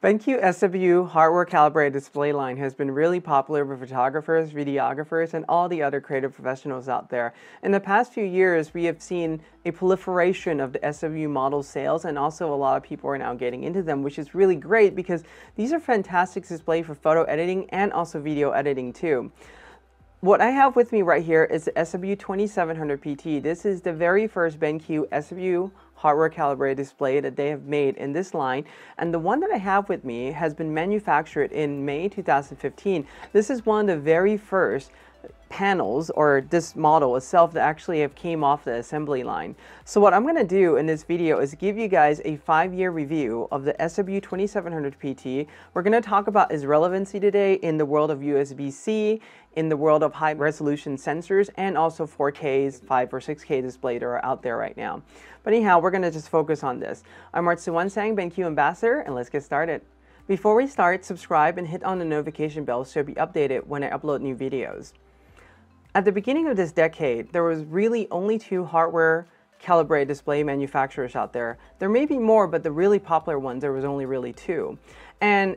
BenQ SW hardware calibrated display line has been really popular with photographers, videographers, and all the other creative professionals out there. In the past few years, we have seen a proliferation of the SW model sales, and also a lot of people are now getting into them, which is really great because these are fantastic displays for photo editing and also video editing too. What I have with me right here is the SW2700PT. This is the very first BenQ SW hardware calibrated display that they have made in this line, and the one that I have with me has been manufactured in May 2015. This is one of the very first panels, or this model itself, that actually have came off the assembly line. So what I'm going to do in this video is give you guys a 5-year review of the SW2700PT. We're going to talk about its relevancy today in the world of USB-C, in the world of high resolution sensors, and also 4Ks, 5 or 6K display that are out there right now. But anyhow, we're going to just focus on this. I'm Artsuwan Sang, BenQ Ambassador, and let's get started. Before we start, subscribe and hit on the notification bell so you'll be updated when I upload new videos. At the beginning of this decade, there was really only 2 hardware calibrated display manufacturers out there. There may be more, but the really popular ones, there was only really 2. And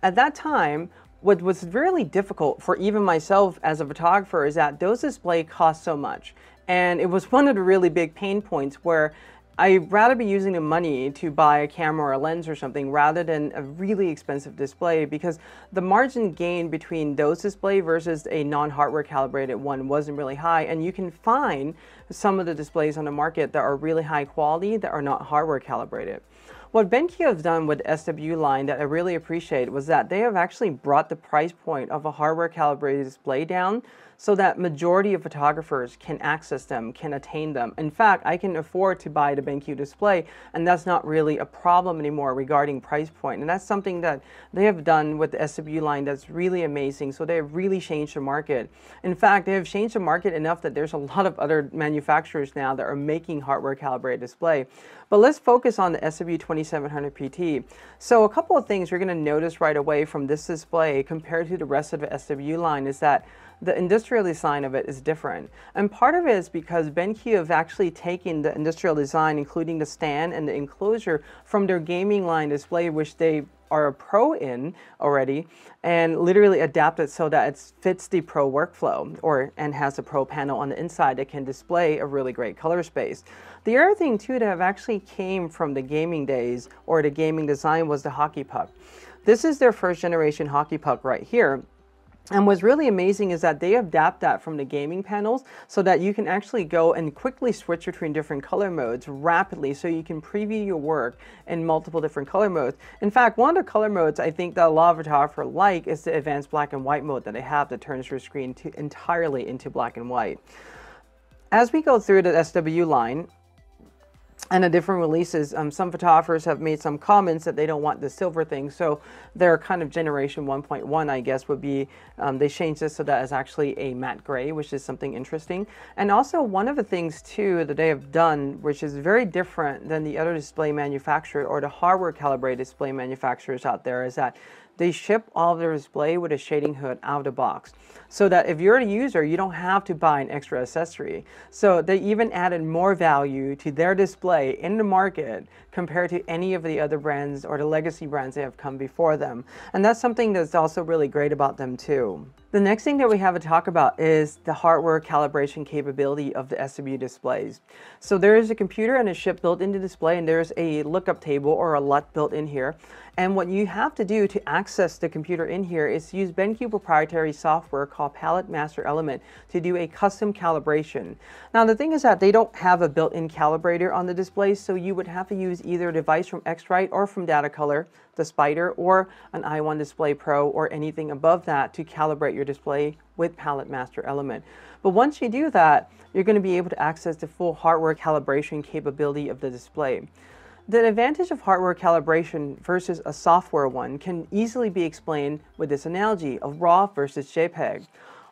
at that time, what was really difficult for even myself as a photographer is that those displays cost so much. And it was one of the really big pain points where I'd rather be using the money to buy a camera or a lens or something rather than a really expensive display, because the margin gain between those displays versus a non-hardware calibrated one wasn't really high. And you can find some of the displays on the market that are really high quality that are not hardware calibrated. What BenQ has done with the SW line that I really appreciate was that they have actually brought the price point of a hardware calibrated display down so that majority of photographers can access them, can attain them. In fact, I can afford to buy the BenQ display, and that's not really a problem anymore regarding price point. And that's something that they have done with the SW line that's really amazing. So they have really changed the market. In fact, they have changed the market enough that there's a lot of other manufacturers now that are making hardware calibrated display. But let's focus on the SW2700PT. So a couple of things you're going to notice right away from this display compared to the rest of the SW line is that the industrial design of it is different. And part of it is because BenQ have actually taken the industrial design, including the stand and the enclosure, from their gaming line display, which they are a pro in already, and literally adapted so that it fits the pro workflow, and has a pro panel on the inside that can display a really great color space. The other thing too that have actually came from the gaming days or the gaming design was the hockey puck. This is their first generation hockey puck right here. And what's really amazing is that they adapt that from the gaming panels so that you can actually go and quickly switch between different color modes rapidly, so you can preview your work in multiple different color modes. In fact, one of the color modes I think that a lot of photographers like is the advanced black and white mode that they have that turns your screen entirely into black and white. As we go through the SW line and the different releases, some photographers have made some comments that they don't want the silver thing, so their kind of generation 1.1, I guess, would be they changed this so that it's actually a matte gray, which is something interesting. And also one of the things too that they have done, which is very different than the other display manufacturer or the hardware calibrated display manufacturers out there, is that they ship all of their display with a shading hood out of the box, so that if you're a user, you don't have to buy an extra accessory. So they even added more value to their display in the market compared to any of the other brands or the legacy brands that have come before them. And that's something that's also really great about them too. The next thing that we have to talk about is the hardware calibration capability of the SW displays. So there is a computer and a chip built into the display, and there's a lookup table or a LUT built in here. And what you have to do to access the computer in here is use BenQ proprietary software called Palette Master Element to do a custom calibration. Now the thing is that they don't have a built-in calibrator on the display, so you would have to use either a device from X-Rite or from Datacolor, the Spider, or an i1 Display Pro or anything above that to calibrate your display with Palette Master Element. But once you do that, you're going to be able to access the full hardware calibration capability of the display. The advantage of hardware calibration versus a software one can easily be explained with this analogy of RAW versus JPEG.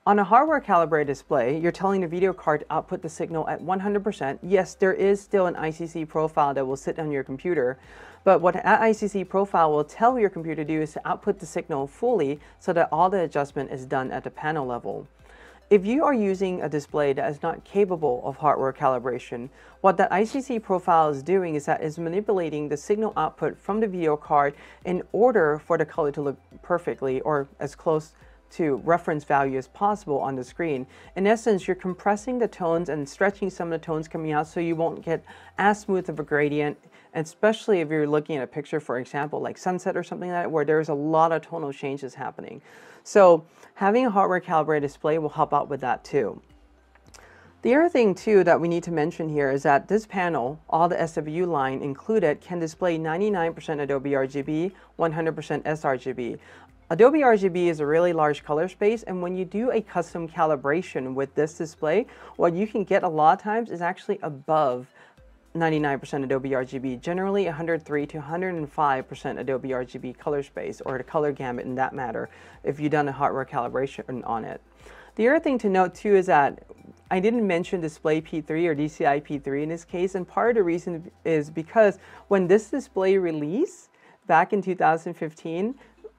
On a hardware calibrated display, you're telling the video card to output the signal at 100%. Yes, there is still an ICC profile that will sit on your computer, but what that ICC profile will tell your computer to do is to output the signal fully so that all the adjustment is done at the panel level. If you are using a display that is not capable of hardware calibration, what that ICC profile is doing is that it's manipulating the signal output from the video card in order for the color to look perfectly or as close to reference value as possible on the screen. In essence, you're compressing the tones and stretching some of the tones coming out so you won't get as smooth of a gradient, especially if you're looking at a picture, for example, like sunset or something like that, where there's a lot of tonal changes happening. So having a hardware calibrated display will help out with that too. The other thing too that we need to mention here is that this panel, all the SW line included, can display 99% Adobe RGB, 100% sRGB. Adobe RGB is a really large color space, and when you do a custom calibration with this display, what you can get a lot of times is actually above 99% Adobe RGB, generally 103 to 105% Adobe RGB color space, or the color gamut in that matter, if you've done a hardware calibration on it. The other thing to note too is that I didn't mention display P3 or DCI P3 in this case, and part of the reason is because when this display released back in 2015,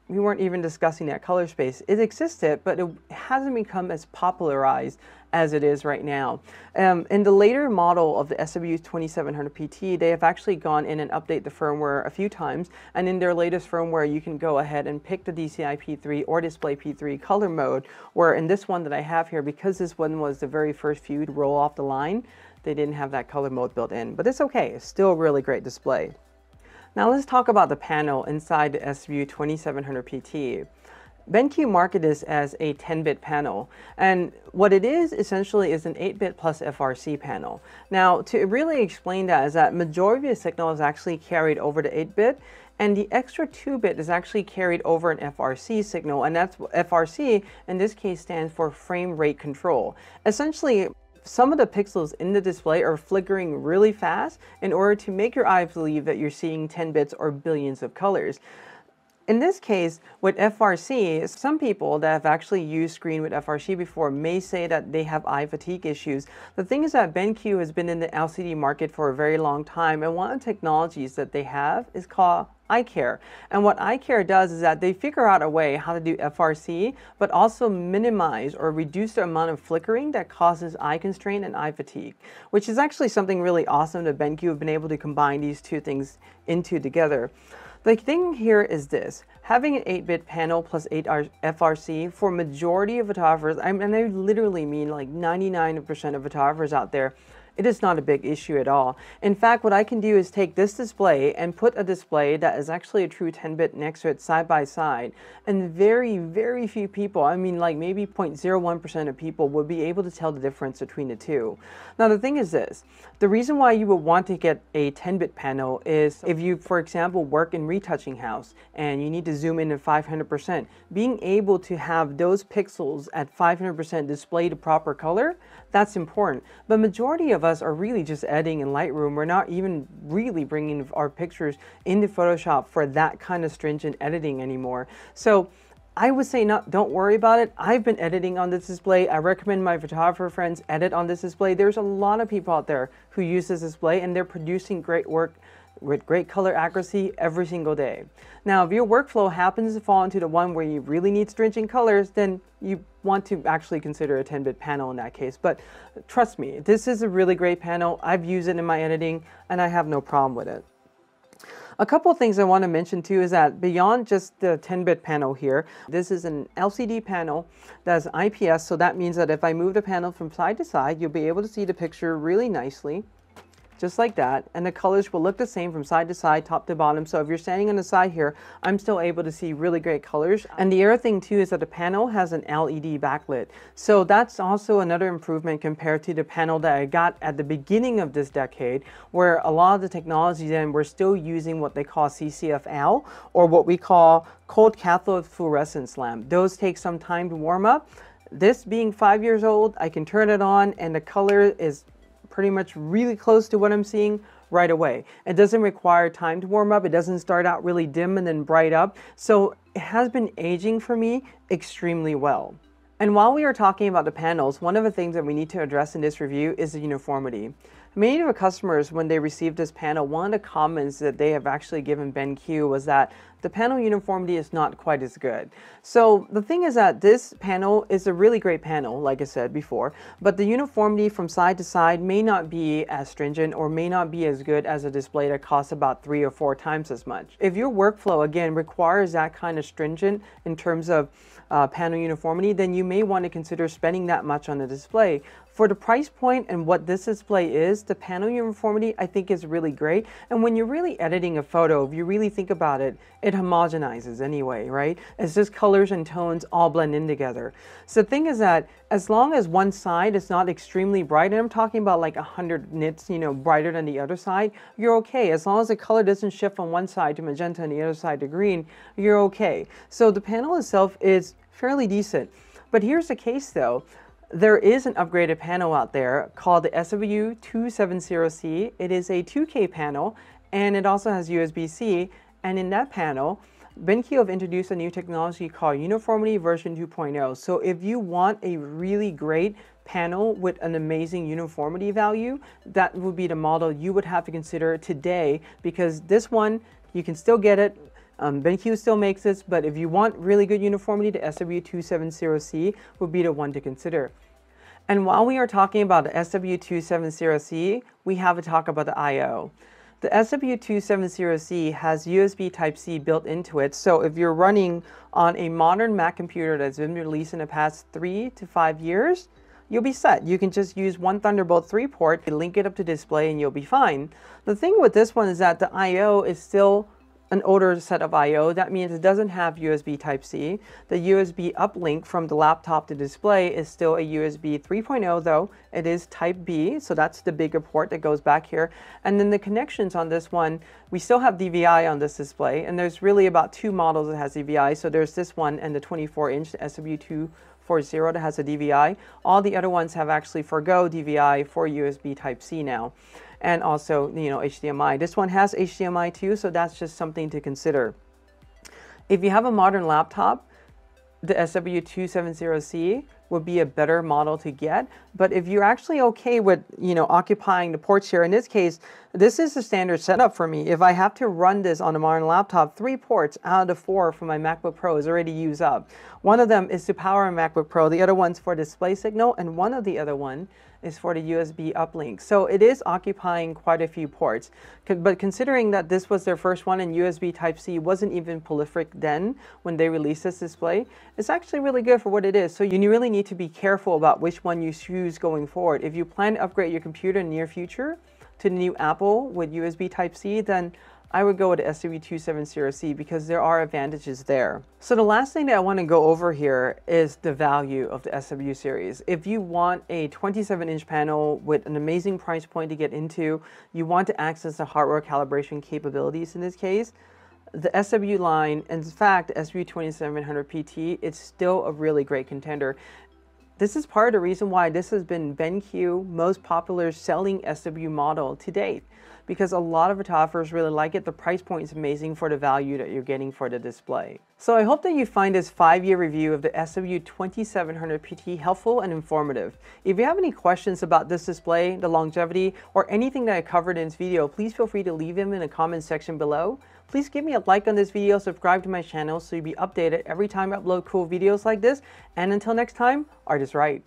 we weren't even discussing that color space. It existed, but it hasn't become as popularized as it is right now. In the later model of the SW2700PT, they have actually gone in and updated the firmware a few times, and in their latest firmware, you can go ahead and pick the DCI P3 or display P3 color mode, where in this one that I have here, because this one was the very first few to roll off the line, they didn't have that color mode built in, but it's okay. It's still a really great display. Now let's talk about the panel inside the SW2700PT. BenQ marketed this as a 10-bit panel, and what it is essentially is an 8-bit plus FRC panel. Now, to really explain that is that majority of the signal is actually carried over to 8-bit, and the extra 2-bit is actually carried over an FRC signal, and that's FRC in this case stands for frame rate control. Essentially, some of the pixels in the display are flickering really fast in order to make your eyes believe that you're seeing 10 bits or billions of colors. In this case, with FRC, some people that have actually used screen with FRC before may say that they have eye fatigue issues. The thing is that BenQ has been in the LCD market for a very long time, and one of the technologies that they have is called eye care. And what eye care does is that they figure out a way how to do FRC, but also minimize or reduce the amount of flickering that causes eye constraint and eye fatigue, which is actually something really awesome that BenQ have been able to combine these two things into together. The thing here is this: having an 8-bit panel plus 8 FRC for majority of photographers, and I literally mean like 99% of photographers out there, it is not a big issue at all. In fact, what I can do is take this display and put a display that is actually a true 10-bit next to it side by side, and very, very few people, I mean like maybe 0.01% of people would be able to tell the difference between the two. Now the thing is this: the reason why you would want to get a 10-bit panel is if you, for example, work in retouching house and you need to zoom in at 500%, being able to have those pixels at 500% display the proper color, that's important. But majority of us are really just editing in Lightroom. We're not even really bringing our pictures into Photoshop for that kind of stringent editing anymore. So I would say don't worry about it. I've been editing on this display. I recommend my photographer friends edit on this display. There's a lot of people out there who use this display, and they're producing great work with great color accuracy every single day. Now, if your workflow happens to fall into the one where you really need stringent colors, then you want to actually consider a 10-bit panel in that case. But trust me, this is a really great panel. I've used it in my editing, and I have no problem with it. A couple of things I want to mention too is that beyond just the 10-bit panel here, this is an LCD panel that's IPS, so that means that if I move the panel from side to side, you'll be able to see the picture really nicely, just like that, and the colors will look the same from side to side, top to bottom. So if you're standing on the side here, I'm still able to see really great colors. And the other thing too is that the panel has an LED backlit, so that's also another improvement compared to the panel that I got at the beginning of this decade, where a lot of the technology then we're still using what they call CCFL, or what we call cold cathode fluorescence lamp. Those take some time to warm up. This being 5 years old, I can turn it on and the color is pretty much really close to what I'm seeing right away. It doesn't require time to warm up. It doesn't start out really dim and then bright up. So it has been aging for me extremely well. And while we are talking about the panels, one of the things that we need to address in this review is the uniformity. Many of our customers, when they received this panel, one of the comments that they have actually given BenQ was that the panel uniformity is not quite as good. So the thing is that this panel is a really great panel, like I said before, but the uniformity from side to side may not be as stringent or may not be as good as a display that costs about 3 or 4 times as much. If your workflow, again, requires that kind of stringent in terms of panel uniformity, then you may want to consider spending that much on a display. For the price point and what this display is, the panel uniformity I think is really great. And when you're really editing a photo, if you really think about it, it homogenizes anyway, right? It's just colors and tones all blend in together. So the thing is that as long as one side is not extremely bright, and I'm talking about like 100 nits, you know, brighter than the other side, you're okay. As long as the color doesn't shift from one side to magenta and the other side to green, you're okay. So the panel itself is fairly decent. But here's the case though. There is an upgraded panel out there called the SW2700C. It is a 2K panel and it also has USB-C, and in that panel BenQ have introduced a new technology called Uniformity version 2.0. So if you want a really great panel with an amazing uniformity value, that would be the model you would have to consider today, because this one you can still get it. BenQ still makes this, but if you want really good uniformity, the SW2700C would be the one to consider. And while we are talking about the SW2700C, we have to talk about the I/O. The SW2700C has USB Type-C built into it, so if you're running on a modern Mac computer that's been released in the past 3 to 5 years, you'll be set. You can just use one Thunderbolt 3 port, link it up to display, and you'll be fine. The thing with this one is that the I/O is still an older set of I/O. That means it doesn't have USB Type-C. The USB uplink from the laptop to display is still a USB 3.0 though. It is Type B, so that's the bigger port that goes back here. And then the connections on this one, we still have DVI on this display, and there's really about 2 models that has DVI. So there's this one and the 24-inch, the SW240 that has a DVI. All the other ones have actually forgo DVI for USB Type-C now. And also, you know, HDMI. This one has HDMI too, so that's just something to consider. If you have a modern laptop, the SW2700C would be a better model to get. But if you're actually okay with, you know, occupying the ports here, in this case, this is the standard setup for me. If I have to run this on a modern laptop, 3 ports out of the 4 from my MacBook Pro is already used up. One of them is to power a MacBook Pro, the other one's for display signal, and one of the other one is for the USB uplink. So it is occupying quite a few ports. But considering that this was their first one and USB Type-C wasn't even prolific then when they released this display, it's actually really good for what it is. So you really need to be careful about which one you choose going forward. If you plan to upgrade your computer in the near future to the new Apple with USB Type-C, then I would go with the SW2700C because there are advantages there. So the last thing that I want to go over here is the value of the SW series. If you want a 27-inch panel with an amazing price point to get into, you want to access the hardware calibration capabilities in this case, the SW line, in fact, the SW2700PT, it's still a really great contender. This is part of the reason why this has been BenQ most popular selling SW model to date, because a lot of photographers really like it. The price point is amazing for the value that you're getting for the display. So I hope that you find this 5-year review of the SW2700PT helpful and informative. If you have any questions about this display, the longevity, or anything that I covered in this video, please feel free to leave them in the comment section below. Please give me a like on this video, subscribe to my channel so you'll be updated every time I upload cool videos like this, and until next time, art is right.